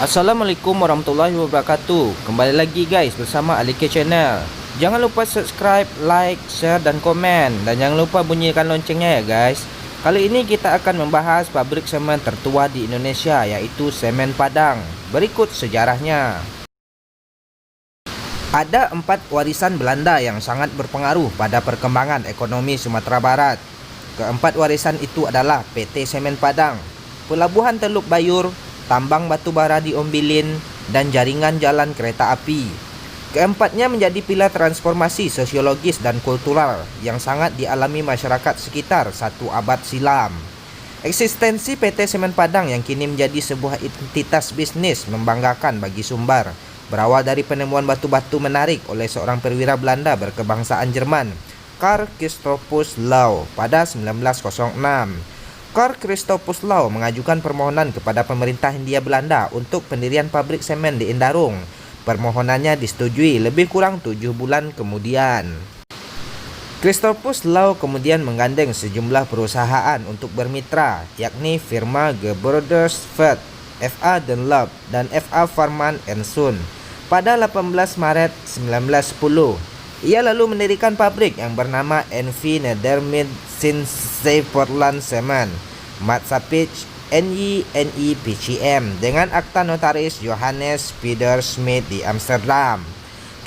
Assalamualaikum warahmatullahi wabarakatuh. Kembali lagi guys bersama Alike Channel. Jangan lupa subscribe, like, share dan komen. Dan jangan lupa bunyikan loncengnya ya guys. Kali ini kita akan membahas pabrik semen tertua di Indonesia, yaitu Semen Padang. Berikut sejarahnya. Ada 4 warisan Belanda yang sangat berpengaruh pada perkembangan ekonomi Sumatera Barat. Keempat warisan itu adalah PT Semen Padang, Pelabuhan Teluk Bayur, tambang batubara di Ombilin, dan jaringan jalan kereta api. Keempatnya menjadi pilar transformasi sosiologis dan kultural yang sangat dialami masyarakat sekitar 1 abad silam. Eksistensi PT Semen Padang yang kini menjadi sebuah entitas bisnis membanggakan bagi Sumbar, berawal dari penemuan batu-batu menarik oleh seorang perwira Belanda berkebangsaan Jerman, Carl Christophus Lau pada 1906. Carl Christophus Lau mengajukan permohonan kepada pemerintah Hindia Belanda untuk pendirian pabrik semen di Indarung. Permohonannya disetujui lebih kurang 7 bulan kemudian. Christophus Lau kemudian menggandeng sejumlah perusahaan untuk bermitra, yakni firma Gebroeders Vet, F.A. Dunlop, dan F.A. Farman & Son. Pada 18 Maret 1910, ia lalu mendirikan pabrik yang bernama NV Nedermedicine Portland Cement Maatschappij NY PCM dengan akta notaris Johannes Pieter Smit di Amsterdam.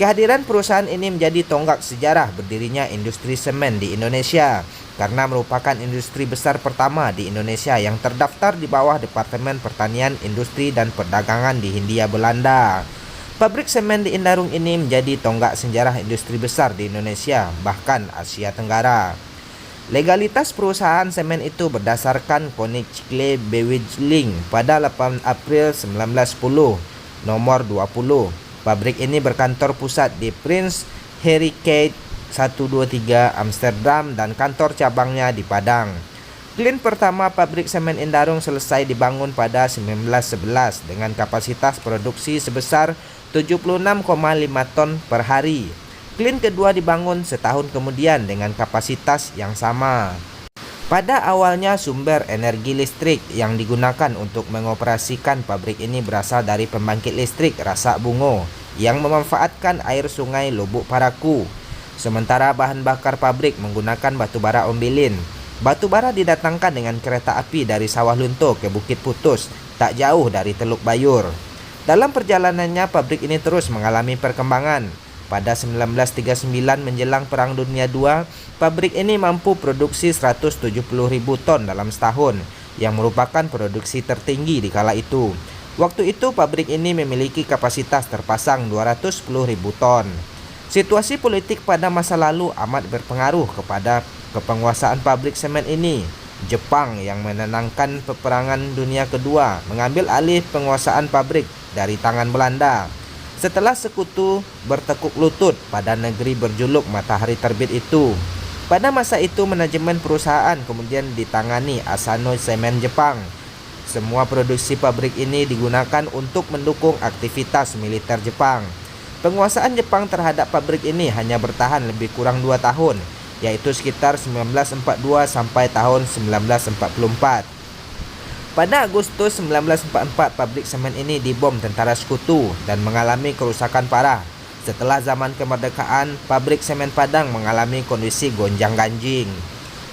Kehadiran perusahaan ini menjadi tonggak sejarah berdirinya industri semen di Indonesia karena merupakan industri besar pertama di Indonesia yang terdaftar di bawah Departemen Pertanian, Industri dan Perdagangan di Hindia Belanda. Pabrik semen di Indarung ini menjadi tonggak sejarah industri besar di Indonesia, bahkan Asia Tenggara. Legalitas perusahaan semen itu berdasarkan Koninklijke Beweging pada 8 April 1910, nomor 20. Pabrik ini berkantor pusat di Prins Hendrikkade 123 Amsterdam dan kantor cabangnya di Padang. Klin pertama pabrik semen Indarung selesai dibangun pada 1911 dengan kapasitas produksi sebesar 76,5 ton per hari. Klin kedua dibangun setahun kemudian dengan kapasitas yang sama. Pada awalnya sumber energi listrik yang digunakan untuk mengoperasikan pabrik ini berasal dari pembangkit listrik Rasak Bungo yang memanfaatkan air sungai Lubuk Paraku. Sementara bahan bakar pabrik menggunakan batubara Ombilin. Batubara didatangkan dengan kereta api dari Sawah Lunto ke Bukit Putus, tak jauh dari Teluk Bayur. Dalam perjalanannya pabrik ini terus mengalami perkembangan. Pada 1939 menjelang Perang Dunia II, pabrik ini mampu produksi 170.000 ton dalam setahun, yang merupakan produksi tertinggi di kala itu. Waktu itu pabrik ini memiliki kapasitas terpasang 210.000 ton. Situasi politik pada masa lalu amat berpengaruh kepada kepenguasaan pabrik semen ini. Jepang yang menenangkan peperangan dunia kedua mengambil alih penguasaan pabrik dari tangan Belanda. Setelah sekutu bertekuk lutut pada negeri berjuluk Matahari Terbit itu. Pada masa itu manajemen perusahaan kemudian ditangani Asano Semen Jepang. Semua produksi pabrik ini digunakan untuk mendukung aktivitas militer Jepang. Penguasaan Jepang terhadap pabrik ini hanya bertahan lebih kurang 2 tahun, yaitu sekitar 1942 sampai tahun 1944. Pada Agustus 1944, pabrik semen ini dibom tentara sekutu dan mengalami kerusakan parah. Setelah zaman kemerdekaan, pabrik semen Padang mengalami kondisi gonjang-ganjing.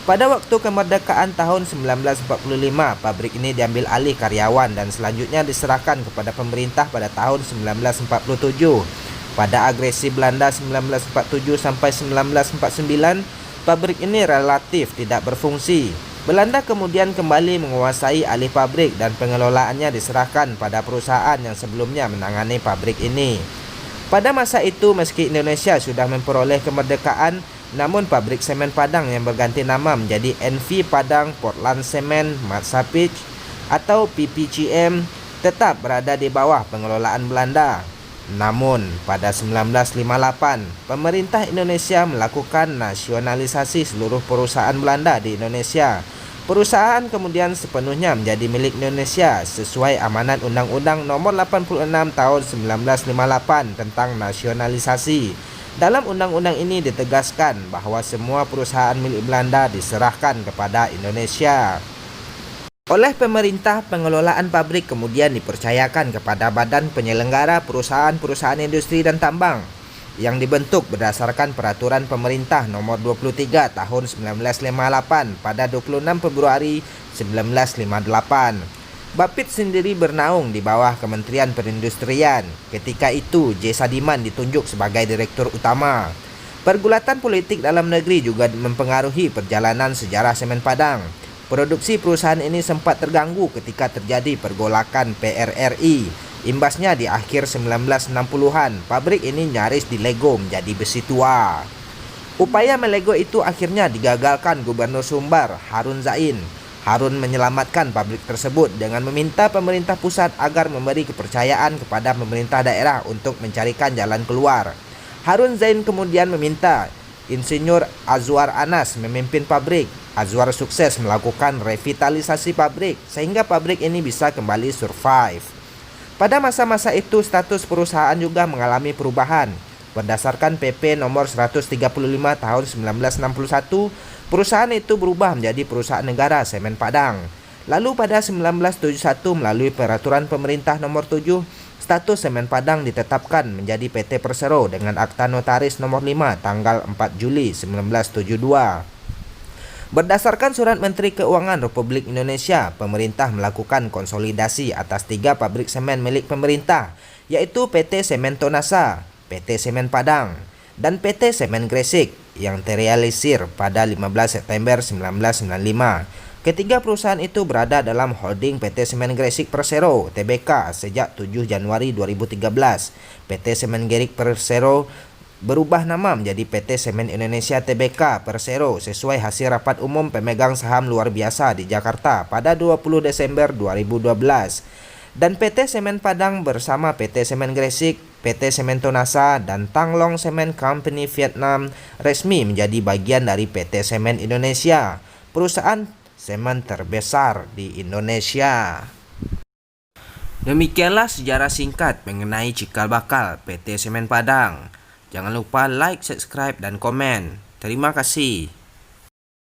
Pada waktu kemerdekaan tahun 1945, pabrik ini diambil alih karyawan dan selanjutnya diserahkan kepada pemerintah pada tahun 1947. Pada agresi Belanda 1947 sampai 1949, pabrik ini relatif tidak berfungsi. Belanda kemudian kembali menguasai alih pabrik dan pengelolaannya diserahkan pada perusahaan yang sebelumnya menangani pabrik ini. Pada masa itu meski Indonesia sudah memperoleh kemerdekaan, namun pabrik semen Padang yang berganti nama menjadi NV Padang Portland Cement Maatschappij atau PPCM tetap berada di bawah pengelolaan Belanda. Namun pada 1958, pemerintah Indonesia melakukan nasionalisasi seluruh perusahaan Belanda di Indonesia. Perusahaan kemudian sepenuhnya menjadi milik Indonesia sesuai amanat Undang-Undang Nomor 86 Tahun 1958 tentang nasionalisasi. Dalam undang-undang ini ditegaskan bahwa semua perusahaan milik Belanda diserahkan kepada Indonesia. Oleh pemerintah, pengelolaan pabrik kemudian dipercayakan kepada Badan Penyelenggara Perusahaan-Perusahaan Industri dan Tambang yang dibentuk berdasarkan Peraturan Pemerintah Nomor 23 Tahun 1958 pada 26 Februari 1958. Bapit sendiri bernaung di bawah Kementerian Perindustrian. Ketika itu, J. Sadiman ditunjuk sebagai Direktur Utama. Pergulatan politik dalam negeri juga mempengaruhi perjalanan sejarah Semen Padang. Produksi perusahaan ini sempat terganggu ketika terjadi pergolakan PRRI. Imbasnya di akhir 1960-an, pabrik ini nyaris dilego menjadi besi tua. Upaya melego itu akhirnya digagalkan Gubernur Sumbar, Harun Zain. Harun menyelamatkan pabrik tersebut dengan meminta pemerintah pusat agar memberi kepercayaan kepada pemerintah daerah untuk mencarikan jalan keluar. Harun Zain kemudian meminta Insinyur Azwar Anas memimpin pabrik. Azwar sukses melakukan revitalisasi pabrik sehingga pabrik ini bisa kembali survive. Pada masa-masa itu status perusahaan juga mengalami perubahan. Berdasarkan PP nomor 135 tahun 1961, perusahaan itu berubah menjadi perusahaan negara Semen Padang. Lalu pada 1971 melalui peraturan pemerintah nomor 7, status Semen Padang ditetapkan menjadi PT Persero dengan akta notaris nomor 5 tanggal 4 Juli 1972. Berdasarkan Surat Menteri Keuangan Republik Indonesia, pemerintah melakukan konsolidasi atas 3 pabrik semen milik pemerintah, yaitu PT Semen Tonasa, PT Semen Padang, dan PT Semen Gresik yang terrealisir pada 15 September 1995. Ketiga perusahaan itu berada dalam holding PT Semen Gresik Persero Tbk sejak 7 Januari 2013. PT Semen Gresik Persero berubah nama menjadi PT Semen Indonesia Tbk Persero sesuai hasil rapat umum pemegang saham luar biasa di Jakarta pada 20 Desember 2012. Dan PT Semen Padang bersama PT Semen Gresik, PT Semen Tonasa, dan Tanglong Cement Company Vietnam resmi menjadi bagian dari PT Semen Indonesia, perusahaan semen terbesar di Indonesia. Demikianlah sejarah singkat mengenai cikal bakal PT Semen Padang. Jangan lupa like, subscribe, dan komen. Terima kasih.